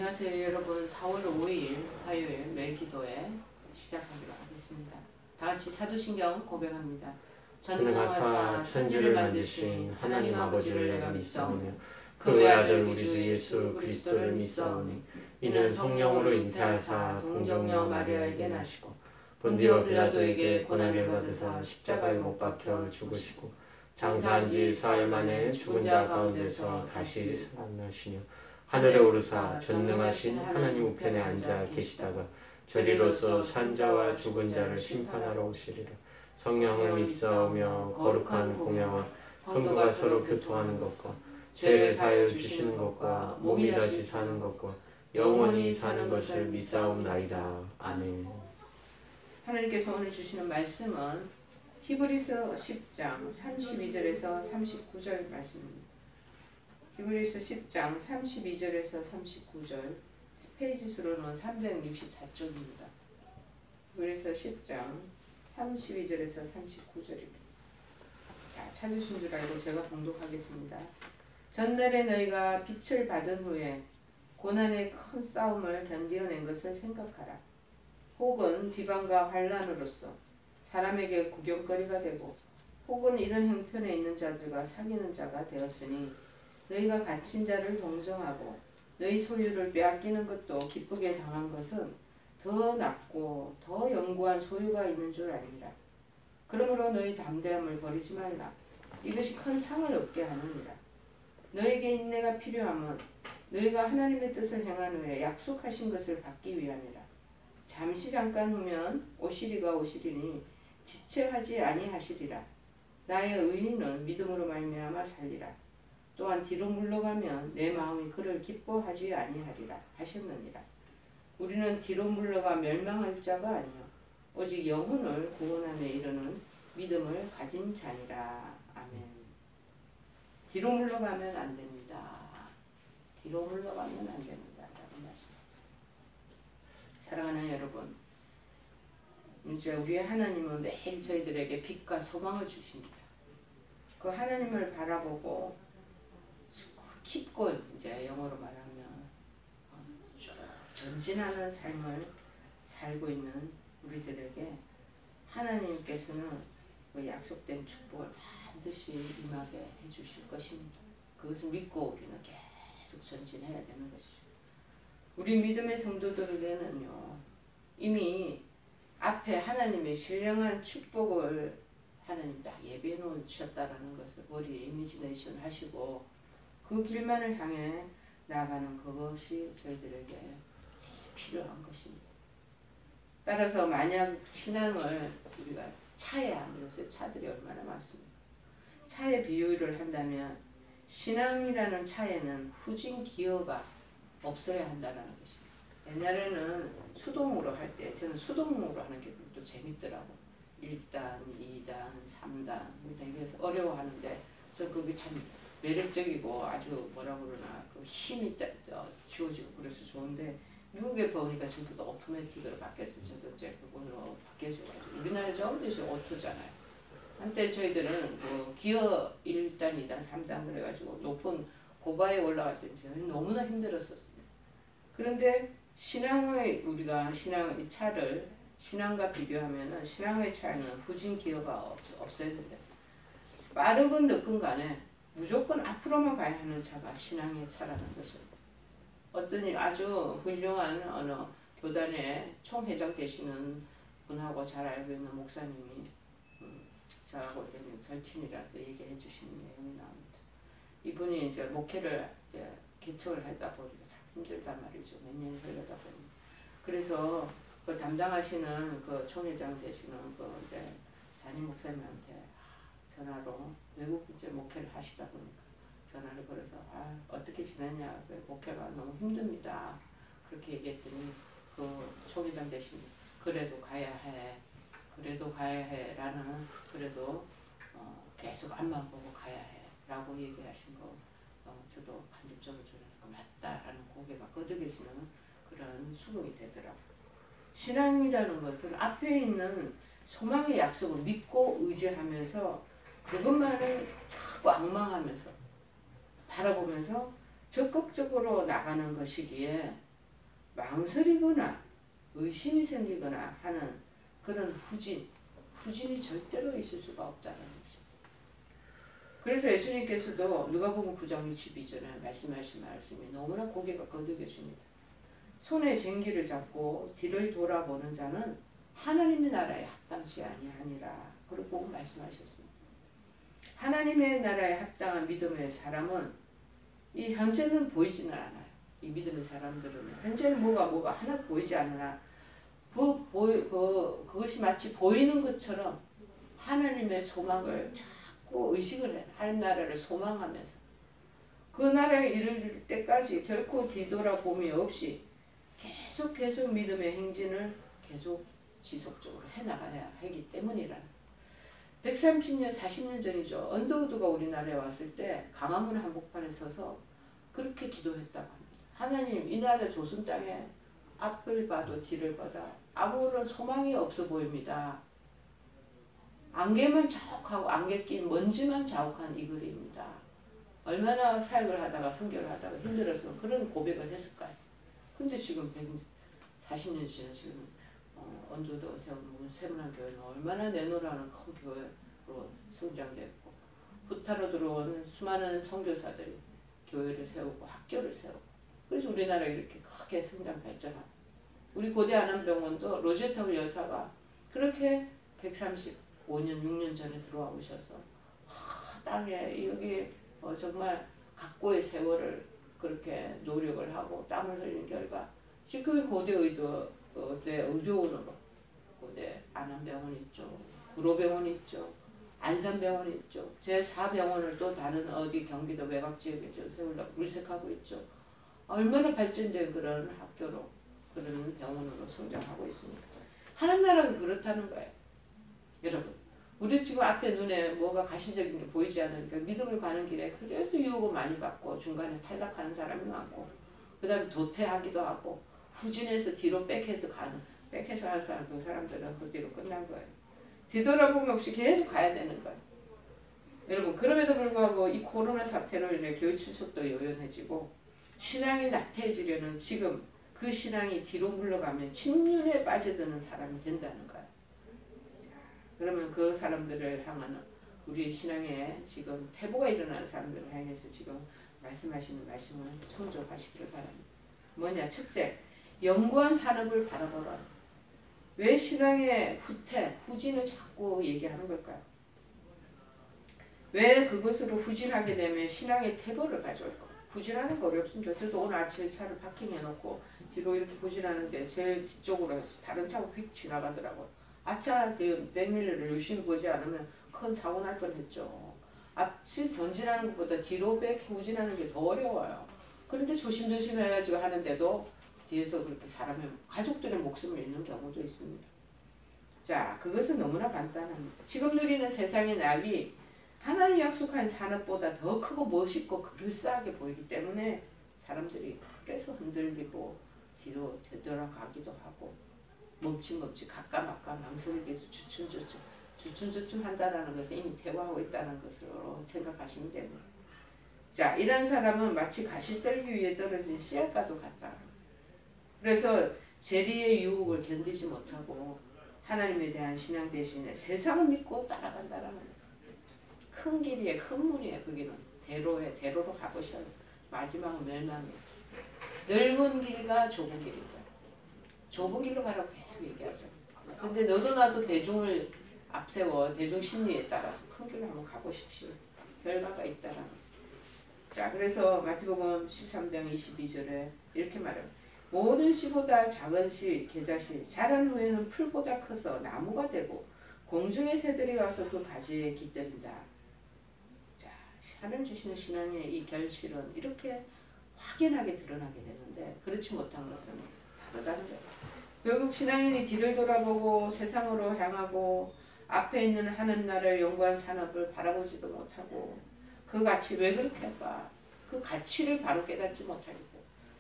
안녕하세요 여러분. 4월 5일 화요일 매일 기도회 시작하기로 하겠습니다. 다같이 사도신경 고백합니다. 전능하사 천지를 만드신 하나님 아버지를 내가 믿사오며 그 외아들 우리 주 예수 그리스도를 믿사오니 이는 성령으로 잉태하사 동정녀 마리아에게 나시고 본디오 빌라도에게 고난을 받으사 십자가에 못 박혀 죽으시고 장사한 지 4일 만에 죽은 자 가운데서 다시 살아나시며 하늘에 오르사 전능하신 하나님 우편에 앉아 계시다가 저리로서 산자와 죽은 자를 심판하러 오시리라. 성령을 믿사오며 거룩한 공회와 성도가 서로 교통하는 것과 죄를 사하여 주시는 것과 몸이 다시 사는 것과 영원히 사는 것을 믿사옵나이다. 아멘. 하나님께서 오늘 주시는 말씀은 히브리서 10장 32절에서 39절 말씀입니다. 히브리서 10장 32절에서 39절, 페이지 수로는 364쪽입니다. 히브리서 10장 32절에서 39절입니다. 자, 찾으신 줄 알고 제가 봉독하겠습니다. 전날에 너희가 빛을 받은 후에 고난의 큰 싸움을 견디어낸 것을 생각하라. 혹은 비방과 환난으로서 사람에게 구경거리가 되고 혹은 이런 형편에 있는 자들과 사귀는 자가 되었으니 너희가 갇힌 자를 동정하고 너희 소유를 빼앗기는 것도 기쁘게 당한 것은 더 낫고 더 영구한 소유가 있는 줄 아니라. 그러므로 너희 담대함을 버리지 말라. 이것이 큰 상을 얻게 하느니라. 너에게 인내가 필요함은 너희가 하나님의 뜻을 행한 후에 약속하신 것을 받기 위함이라. 잠시 잠깐 후면 오시리가 오시리니 지체하지 아니하시리라. 나의 의인은 믿음으로 말미암아 살리라. 또한 뒤로 물러가면 내 마음이 그를 기뻐하지 아니하리라 하셨느니라. 우리는 뒤로 물러가 멸망할 자가 아니요 오직 영혼을 구원함에 이르는 믿음을 가진 자니라. 아멘. 뒤로 물러가면 안 됩니다. 뒤로 물러가면 안 됩니다. 라는 말씀. 사랑하는 여러분, 이제 우리의 하나님은 매일 저희들에게 빛과 소망을 주십니다. 그 하나님을 바라보고 깊고 이제 영어로 말하면 쭉 전진하는 삶을 살고 있는 우리들에게 하나님께서는 그 약속된 축복을 반드시 임하게 해주실 것입니다. 그것을 믿고 우리는 계속 전진해야 되는 것이죠. 우리 믿음의 성도들에게는요 이미 앞에 하나님의 신령한 축복을 하나님 딱 예비해 놓으셨다라는 것을 머리에 이미지네이션 하시고 그 길만을 향해 나아가는 그것이 저희들에게 제일 필요한 것입니다. 따라서 만약 신앙을 우리가 차에 하면 요새 차들이 얼마나 많습니까? 차에 비유를 한다면 신앙이라는 차에는 후진 기어가 없어야 한다는 것입니다. 옛날에는 수동으로 할 때 저는 수동으로 하는 게 또 재밌더라고. 1단, 2단, 3단 되게 어려워하는데 저 그게 참 매력적이고 아주 뭐라 그러나 그 힘이 주어지고 그래서 좋은데 미국에 보니까 전부 다 오토매틱으로 바뀌었어요. 저도 이제 그걸로 바뀌어져가지고 우리나라 전부 다 오토잖아요. 한때 저희들은 뭐 기어 1단, 2단, 3단 그래가지고 높은 고바에 올라갈 때 너무나 힘들었었습니다. 그런데 신앙의 우리가 신앙의 차를 신앙과 비교하면은 신앙의 차에는 후진 기어가 없어야 된다. 빠르건 늦건 간에 무조건 앞으로만 가야 하는 차가 신앙의 차라는 것입니다. 어떤 아주 훌륭한 어느 교단의 총회장 되시는 분하고 잘 알고 있는 목사님이 저하고 되는 절친이라서 얘기해 주시는 내용이 나옵니다. 이분이 이제 목회를 이제 개척을 했다 보니까 참 힘들단 말이죠. 몇 년이 흘러다 보니. 그래서 그 담당하시는 그 총회장 되시는 그 이제 담임 목사님한테 전화로 외국 이제 목회를 하시다 보니까 전화를 걸어서 어떻게 지냈냐, 목회가 너무 힘듭니다. 그렇게 얘기했더니 그 총회장 대신 그래도 가야 해, 그래도 가야 해라는 그래도 계속 앞만 보고 가야 해라고 얘기하신 거 저도 간접적으로 그 맞다라는 고개가 끄덕여지는 그런 수긍이 되더라고요. 신앙이라는 것은 앞에 있는 소망의 약속을 믿고 의지하면서 그것만을 자꾸 앙망하면서 바라보면서 적극적으로 나가는 것이기에 망설이거나 의심이 생기거나 하는 그런 후진이 절대로 있을 수가 없다는 거죠. 그래서 예수님께서도 누가복음 9장 62절에 말씀하신 말씀이 너무나 고개가 끄덕여집니다. 손에 쟁기를 잡고 뒤를 돌아보는 자는 하나님의 나라에 합당치 아니하니라. 그러고 말씀하셨습니다. 하나님의 나라에 합당한 믿음의 사람은 이 현재는 보이지는 않아요. 이 믿음의 사람들은 현재는 뭐가 하나도 보이지 않으나 그것이 마치 보이는 것처럼 하나님의 소망을 자꾸 의식을 해요. 하나님 나라를 소망하면서 그 나라에 이를 때까지 결코 뒤돌아봄이 없이 계속 믿음의 행진을 계속 지속적으로 해나가야 하기 때문이라는 130년 40년 전이죠. 언더우드가 우리나라에 왔을 때 강화문 한복판에 서서 그렇게 기도했다고 합니다. 하나님, 이 나라 조선 땅에 앞을 봐도 뒤를 봐도 아무런 소망이 없어 보입니다. 안개만 자욱하고 안개 낀 먼지만 자욱한 이 거리입니다. 얼마나 사역을 하다가 선교를 하다가 힘들어서 그런 고백을 했을까요? 근데 지금 140년 지나 지금 언더우드가 세운 세문안 교회는 얼마나 내노라는 큰 교회로 성장됐고 후타로 들어온 수많은 선교사들이 교회를 세우고 학교를 세우고 그래서 우리나라 이렇게 크게 성장 발전하고 우리 고대 안암병원도 로제타 여사가 그렇게 135년 6년 전에 들어와 오셔서 땅에 여기 정말 각고의 세월을 그렇게 노력을 하고 땀을 흘린 결과 지금 고대 의료원으로 고대 안암병원 있죠. 구로병원 있죠. 안산병원 있죠. 제4병원을 또 다른 어디 경기도 외곽 지역에 세우려고 물색하고 있죠. 얼마나 발전된 그런 학교로 그런 병원으로 성장하고 있습니다. 하나님 나라가 그렇다는 거예요. 여러분 우리 지금 앞에 눈에 뭐가 가시적인 게 보이지 않으니까 믿음을 가는 길에 그래서 유혹을 많이 받고 중간에 탈락하는 사람이 많고 그 다음에 도태하기도 하고 후진해서 뒤로 백해서 하는 사람 그 사람들은 그 뒤로 끝난 거예요. 뒤돌아보면 없이 계속 가야 되는 거예요. 여러분 그럼에도 불구하고 이 코로나 사태로 인해 교회 출석도 요연해지고 신앙이 나태해지려는 지금 그 신앙이 뒤로 물러가면 침륜에 빠져드는 사람이 된다는 거예요. 자, 그러면 그 사람들을 향하는 우리 신앙에 지금 퇴보가 일어나는 사람들을 향해서 지금 말씀하시는 말씀을 손족하시기를 바랍니다. 뭐냐? 첫째, 영구한 산업을 바라보라. 왜 신앙의 후진을 자꾸 얘기하는 걸까요? 왜 그것으로 후진하게 되면 신앙의 퇴보를 가져올까? 후진하는 거 어렵습니다. 저도 오늘 아침에 차를 파킹해놓고 뒤로 이렇게 후진하는데 제일 뒤쪽으로 다른 차가 휙 지나가더라고요. 아차, 100mm를 유심히 보지 않으면 큰 사고 날 뻔했죠. 앞이 전진하는 것보다 뒤로 후진하는 게 더 어려워요. 그런데 조심조심 해가지고 하는데도 뒤에서 그렇게 가족들의 목숨을 잃는 경우도 있습니다. 자, 그것은 너무나 간단합니다. 지금 누리는 세상의 낙이 하나님 약속한 산업보다 더 크고 멋있고 그럴싸하게 보이기 때문에 사람들이 그래서 흔들리고 뒤로 되돌아가기도 하고 멈칫멈칫 가까마까 망설이게 주춤주춤 한다는 것은 이미 퇴보하고 있다는 것으로 생각하시면 됩니다. 자, 이런 사람은 마치 가시떨기 위에 떨어진 씨앗과도 같다. 그래서 재리의 유혹을 견디지 못하고 하나님에 대한 신앙 대신에 세상을 믿고 따라간다라는 거예요. 큰 길이에 큰 문이에요. 거기는 대로로 가보셔요. 마지막은 멸망이에요. 넓은 길과 좁은 길이다. 좁은 길로 가라고 계속 얘기하죠. 근데 너도 나도 대중을 앞세워 대중 심리에 따라서 큰 길로 한번 가보십시오. 결과가 있다라는 거예요. 자, 그래서 마태복음 13장 22절에 이렇게 말해요. 모든 씨보다 작은 씨, 계자씨, 자란 후에는 풀보다 커서 나무가 되고 공중의 새들이 와서 그 가지에 깃들인다. 자, 하나님 주시는 신앙의 이 결실은 이렇게 확연하게 드러나게 되는데 그렇지 못한 것은 다르다는 거예요. 결국 신앙인이 뒤를 돌아보고 세상으로 향하고 앞에 있는 하늘 나라의 영광 산업을 바라보지도 못하고 그 가치 왜 그렇게 할까? 그 가치를 바로 깨닫지 못하기 때문에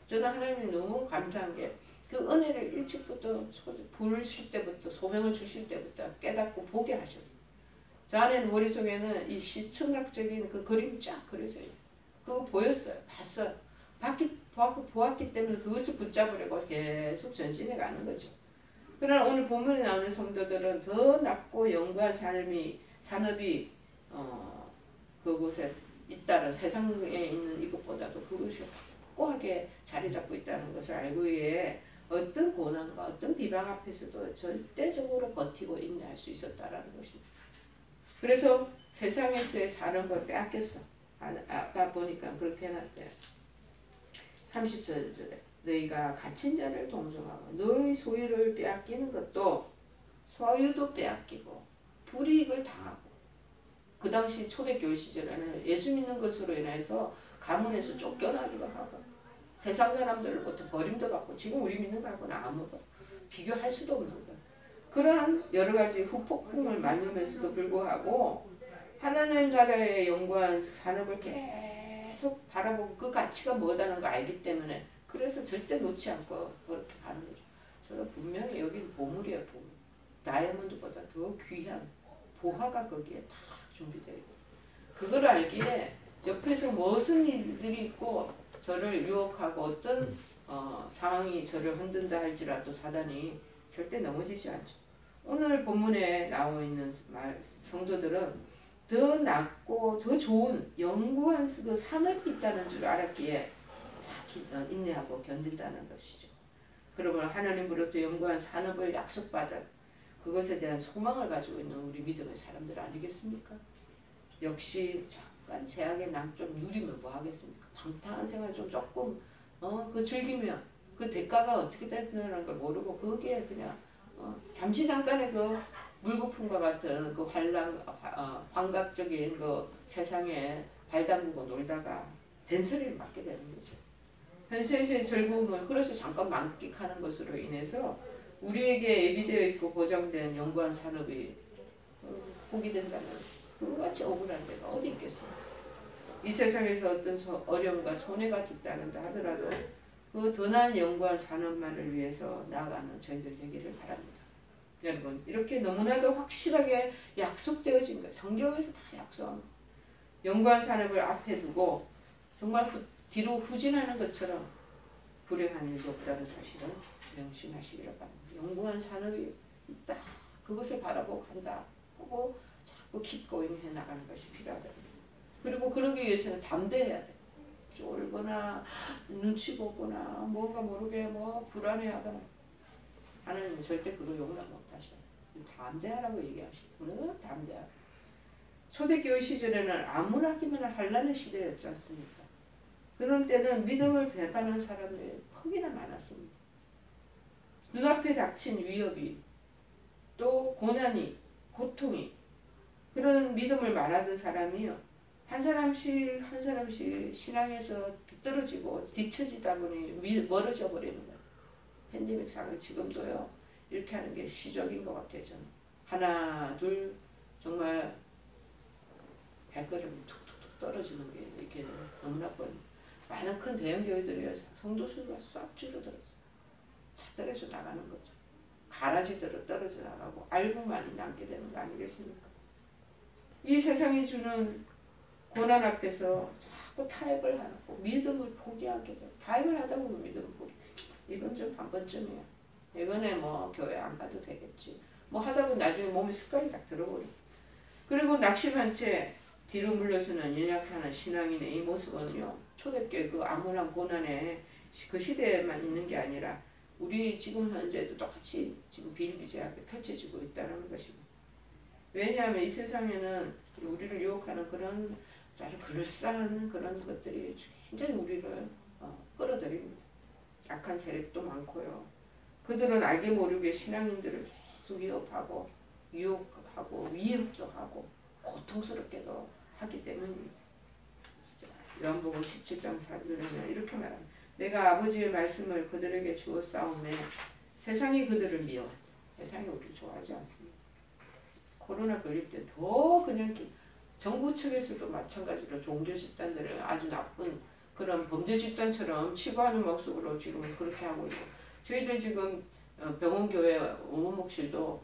저는 하나님이 너무 감사한 게 그 은혜를 일찍부터 불을 쉴 때부터 소명을 주실 때부터 깨닫고 보게 하셨어요. 저 안에는 머릿속에는 이 시청각적인 그 그림이 쫙 그려져 있어요. 그거 보였어요. 봤어요. 보았기 때문에 그것을 붙잡으려고 계속 전진해 가는 거죠. 그러나 오늘 본문에 나오는 성도들은 더 낮고 영구한 산업이 그곳에 있다는 세상에 있는 이것보다도 그것이 확고하게 자리 잡고 있다는 것을 알고에 어떤 고난과 어떤 비방 앞에서도 절대적으로 버티고 인내할 수 있었다라는 것입니다. 그래서 세상에서의 사는 걸 빼앗겼어. 아까 보니까 그렇게 해놨대요. 30절에 너희가 갇힌 자를 동정하고 너희 소유를 빼앗기는 것도 소유도 빼앗기고 불이익을 당하고 그 당시 초대교회 시절에는 예수 믿는 것으로 인해서 가문에서 쫓겨나기도 하고 세상 사람들로부터 버림도 받고 지금 우리 믿는 거하고는 아무도 비교할 수도 없는 거예요. 그러한 여러 가지 후폭풍을 만나면서도 불구하고 하나님 나라의 영광한 산업을 계속 바라보고 그 가치가 뭐다는 걸 알기 때문에 그래서 절대 놓지 않고 그렇게 가는 거죠. 저는 분명히 여기는 보물이에요. 보물. 다이아몬드보다 더 귀한 보화가 거기에 다 준비되어 있고 그걸 알기에 옆에서 무슨 일들이 있고 저를 유혹하고 어떤 상황이 저를 흔든다 할지라도 사단이 절대 넘어지지 않죠. 오늘 본문에 나와 있는 성도들은 더 낮고 더 좋은 영구한 그 산업이 있다는 줄 알았기에 다 인내하고 견딘다는 것이죠. 그러면 하나님으로부터 영구한 산업을 약속받은 그것에 대한 소망을 가지고 있는 우리 믿음의 사람들 아니겠습니까? 역시 잠깐 제약의 낭 좀 누리면 뭐 하겠습니까? 방탕한 생활 좀 조금 그 즐기면 그 대가가 어떻게 되는 걸 모르고 거기에 그냥 잠시 잠깐의 그 물거품과 같은 그 환각적인 그 세상에 발 담그고 놀다가 된소리를 맞게 되는 거죠. 현세에서의 즐거움을 그래서 잠깐 만끽하는 것으로 인해서 우리에게 예비되어 있고 보장된 영구한 산업이 포기된다면 그같이 억울한 데가 어디 있겠어요. 이 세상에서 어떤 어려움과 손해가 있다는다 하더라도 그 더 나은 영구한 산업만을 위해서 나아가는 저희들 되기를 바랍니다. 여러분 이렇게 너무나도 확실하게 약속되어진 것 성경에서 다 약속한 것 영구한 산업을 앞에 두고 정말 뒤로 후진하는 것처럼 불행한 일도 없다는 사실을 명심하시기를 바랍니다. 영구한 산업이 있다. 그것을 바라보고 간다 하고 자꾸 킵고잉 해나가는 것이 필요하다. 그리고 그러기 위해서는 담대해야 돼. 쫄거나 눈치 보거나 뭔가 모르게 불안해하거나 하나님은 절대 그거 용납 못하셔요. 담대하라고 얘기하시고 담대하라. 초대교회 시절에는 아무나 하기만 한란의 시대였지 않습니까? 그런 때는 믿음을 배반하는 사람들이 퍽이나 많았습니다. 눈앞에 닥친 위협이 또 고난이 고통이 그런 믿음을 말하던 사람이요. 한 사람씩 신앙에서 떨어지고 뒤처지다 보니 멀어져 버리는 거예요. 팬데믹 상을 지금도요. 이렇게 하는 게 시적인 것 같아요. 저는. 하나 둘 정말 발걸음이 툭툭툭 떨어지는 게 이렇게 너무나 뻔히 많은 큰 대형 교회들이 성도 수가 싹 줄어들었어요. 차들에서 나가는 거죠. 가라지들은 떨어져 나가고 알고만이 남게 되는 거 아니겠습니까? 이 세상이 주는 고난 앞에서 자꾸 타협을 하고 믿음을 포기하게 돼요. 타협을 하다 보면 믿음을 포기. 이번 좀 한 번쯤이야. 이번에 교회 안 가도 되겠지. 하다 보면 나중에 몸에 습관이 딱 들어버려. 그리고 낙심한 채 뒤로 물러서는 연약한 신앙인의 이 모습은요. 초대교회 그 암울한 고난에 그 시대에만 있는 게 아니라 우리 지금 현재도 똑같이 지금 비일비재하게 펼쳐지고 있다는 것입니다. 왜냐하면 이 세상에는 우리를 유혹하는 그런 아주 그럴싸한 그런 것들이 굉장히 우리를 끌어들입니다. 약한 세력도 많고요. 그들은 알게 모르게 신앙인들을 계속 위협하고 유혹하고 위협도 하고 고통스럽게도 하기 때문입니다. 요한복음 17장 4절에는 이렇게 말합니다. 내가 아버지의 말씀을 그들에게 주었사오매 세상이 그들을 미워하지. 세상이 우리를 좋아하지 않습니다. 코로나 걸릴 때 더 그냥 정부 측에서도 마찬가지로 종교 집단들을 아주 나쁜 그런 범죄 집단처럼 치부하는 모습으로 지금 그렇게 하고 있고 저희들 지금 병원교회 원목실도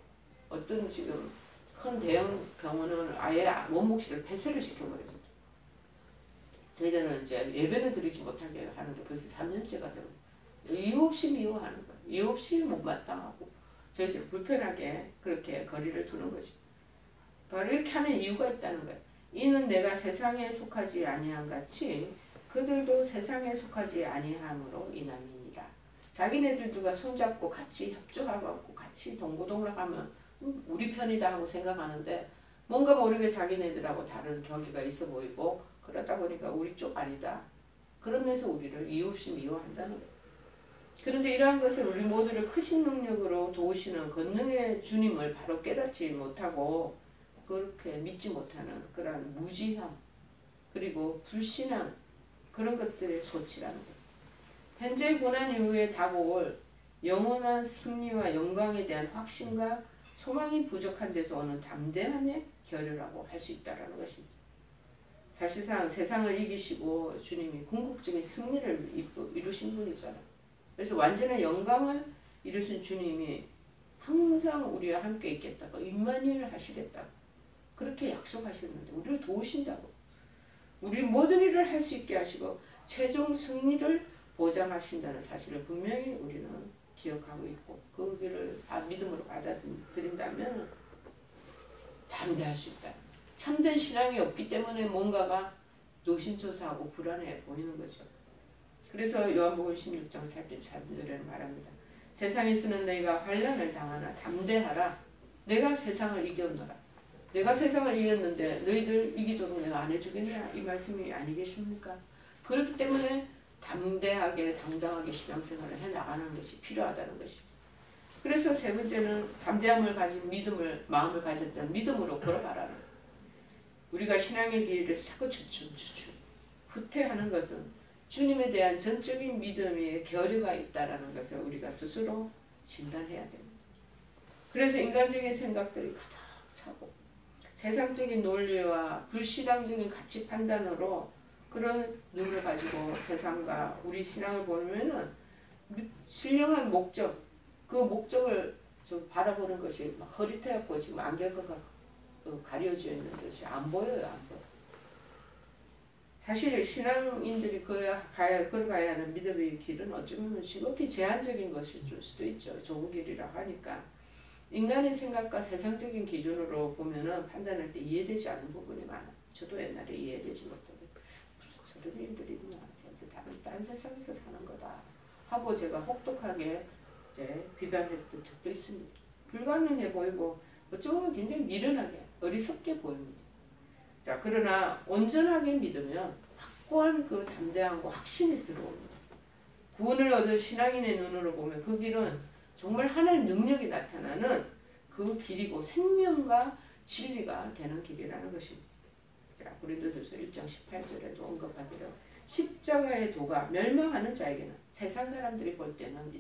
어떤 지금 큰 대형 병원은 아예 원목실을 폐쇄를 시켜버렸어요. 저희들은 이제 예배는 드리지 못하게 하는 게 벌써 3년째가 되고 이유 없이 미워하는 거예요. 이유 없이 못마땅하고 저희들 불편하게 그렇게 거리를 두는 거죠. 바로 이렇게 하는 이유가 있다는 거예요. 이는 내가 세상에 속하지 아니한 같이 그들도 세상에 속하지 아니함으로 인함이니라. 자기네들 누가 손잡고 같이 협조하고 같이 동고동락하면 우리 편이다 하고 생각하는데 뭔가 모르게 자기네들하고 다른 격의가 있어 보이고 그러다 보니까 우리 쪽 아니다. 그러면서 우리를 이유 없이 미워한다는 거예요. 그런데 이러한 것을 우리 모두를 크신 능력으로 도우시는 권능의 주님을 바로 깨닫지 못하고 그렇게 믿지 못하는 그러한 무지함 그리고 불신앙 그런 것들의 소치라는 거예요. 현재 고난 이후에 다가올 영원한 승리와 영광에 대한 확신과 소망이 부족한 데서 오는 담대함의 결여라고 할 수 있다는 것입니다. 사실상 세상을 이기시고 주님이 궁극적인 승리를 이루신 분이잖아요. 그래서 완전한 영광을 이루신 주님이 항상 우리와 함께 있겠다고 임마누엘 하시겠다고 그렇게 약속하셨는데 우리를 도우신다고 우리 모든 일을 할 수 있게 하시고 최종 승리를 보장하신다는 사실을 분명히 우리는 기억하고 있고 그 길을 믿음으로 받아들인다면 담대할 수 있다. 참된 신앙이 없기 때문에 뭔가가 노심초사하고 불안해 보이는 거죠. 그래서 요한복음 16장 33절에는 말합니다. 세상에서는 너희가 환난을 당하나 담대하라. 내가 세상을 이겼노라. 내가 세상을 이겼는데 너희들 이기도록 내가 안 해주겠냐 이 말씀이 아니겠습니까? 그렇기 때문에 담대하게 당당하게 신앙생활을 해나가는 것이 필요하다는 것입니다. 그래서 세 번째는 담대함을 가진 믿음을 마음을 가졌던 믿음으로 걸어가라는 거예요. 우리가 신앙의 길을 자꾸 주춤 후퇴하는 것은 주님에 대한 전적인 믿음의 결여가 있다는 것을 우리가 스스로 진단해야 됩니다. 그래서 인간적인 생각들이 가득 차고 세상적인 논리와 불신앙적인 가치 판단으로 그런 눈을 가지고 세상과 우리 신앙을 보면은 신령한 목적, 그 목적을 좀 바라보는 것이 막 흐릿해갖고 지금 안경과 가려져 있는 듯이 안 보여요, 안 보여. 사실 신앙인들이 걸어가야 하는 믿음의 길은 어쩌면 지극히 제한적인 것일 수도 있죠. 좁은 길이라고 하니까. 인간의 생각과 세상적인 기준으로 보면은 판단할 때 이해되지 않는 부분이 많아요. 저도 옛날에 이해되지 못하고 무슨 저런 일들이 있나. 딴 세상에서 사는 거다. 하고 제가 혹독하게 이제 비판했던 적도 있습니다. 불가능해 보이고 어찌 보면 굉장히 미련하게 어리석게 보입니다. 자, 그러나 온전하게 믿으면 확고한 그 담대함과 확신이 들어옵니다. 구원을 얻은 신앙인의 눈으로 보면 그 길은 정말 하나님의 능력이 나타나는 그 길이고 생명과 진리가 되는 길이라는 것입니다. 자, 고린도전서 1장 18절에도 언급하기로 십자가의 도가 멸망하는 자에게는 세상 사람들이 볼 때는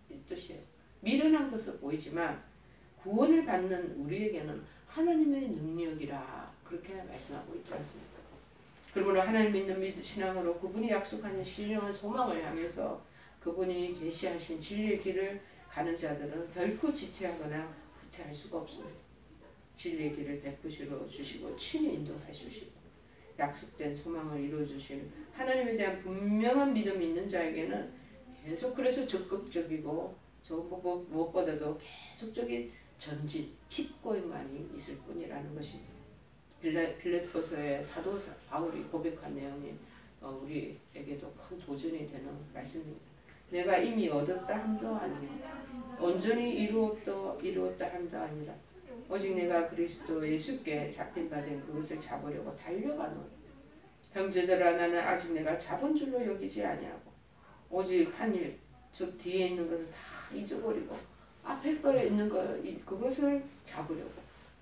이 뜻이에요. 미련한 것을 보이지만 구원을 받는 우리에게는 하나님의 능력이라 그렇게 말씀하고 있지 않습니까? 그러므로 하나님 믿는 신앙으로 그분이 약속하는 신령한 소망을 향해서 그분이 계시하신 진리의 길을 가는 자들은 결코 지체하거나 후퇴할 수가 없습니다. 진리의 길을 베푸시러 주시고 친히 인도해 주시고 약속된 소망을 이루어 주신 하나님에 대한 분명한 믿음이 있는 자에게는 계속 그래서 적극적이고 무엇보다도 계속적인 전진, 기꺼이만이 있을 뿐이라는 것입니다. 빌립보서의 사도 바울이 고백한 내용이 우리에게도 큰 도전이 되는 말씀입니다. 내가 이미 얻었다 함도 아니라 온전히 이루었다 함도 아니라 오직 내가 그리스도 예수께 잡힌 바 된 그것을 잡으려고 달려가노라. 형제들아 나는 아직 내가 잡은 줄로 여기지 아니하고 오직 한 일, 즉 뒤에 있는 것을 다 잊어버리고 앞에 거에 있는 그것을 잡으려고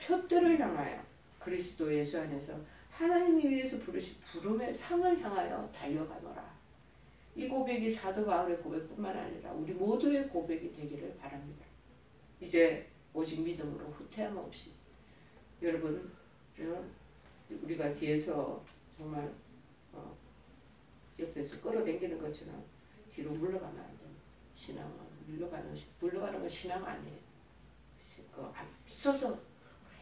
표대를 향하여 그리스도 예수 안에서 하나님이 위해서 부르신 부름의 상을 향하여 달려가노라. 이 고백이 사도 바울의 고백뿐만 아니라 우리 모두의 고백이 되기를 바랍니다. 이제 오직 믿음으로 후퇴함 없이 여러분 우리가 뒤에서 정말 옆에서 끌어당기는 것처럼 뒤로 물러가면 안 돼요. 신앙은 물러가는 건 신앙 아니에요. 그 앞서서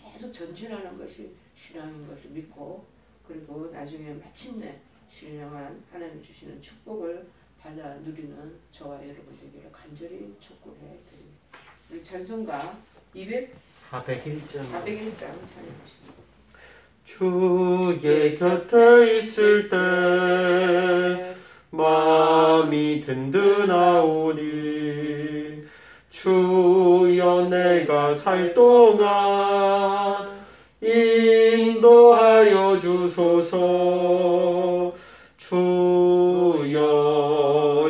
계속 전진하는 것이 신앙인 것을 믿고 그리고 나중에 마침내 신령한 하나님 주시는 축복을 받아 누리는 저와 여러분 되기를 간절히 축복해 드립니다. 우리 찬송가 401장 찬양하십니다. 주의 곁에 있을 때 마음이 든든하오니 주여 내가 살 동안 인도하여 주소서. 주여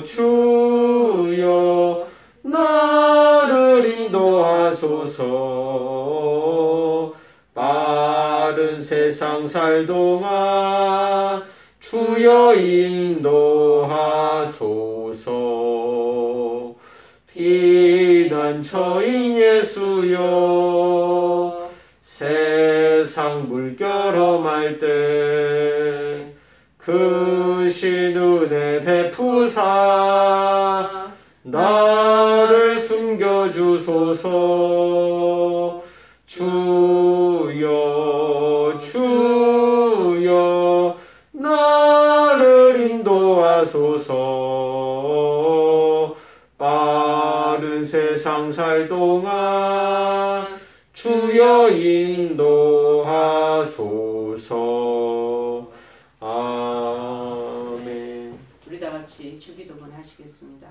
주여 나를 인도하소서. 빠른 세상 살 동안 주여 인도하소서. 피난처인 예수여 세상 물결험할 때 크신 은혜 베푸사 나를 숨겨주소서. 주여 주여 나를 인도하소서. 빠른 세상 살 동안 주여 인도하소서. 아멘. 우리 다 같이 주기도문 하시겠습니다.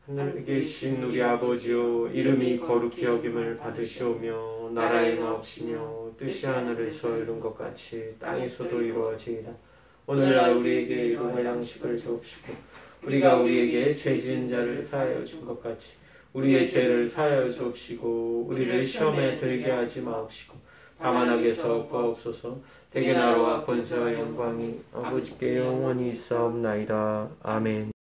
하늘에 계신 우리 아버지여, 이름이 거룩히 여김을 받으시오며 나라의 마옵시며 뜻이 하늘에서 이룬 것 같이 땅에서도 이루어지이다. 오늘날 우리에게 일용할 양식을 주옵시고 우리가 우리에게 죄 지은 자를 사하여 준 것 같이 우리의 죄를 사하여 주옵시고 우리를 시험에 들게 하지 마옵시고 다만 악에서 구하옵소서. 대개 나라와 권세와 영광이 아버지께 영원히 있사옵나이다. 아멘.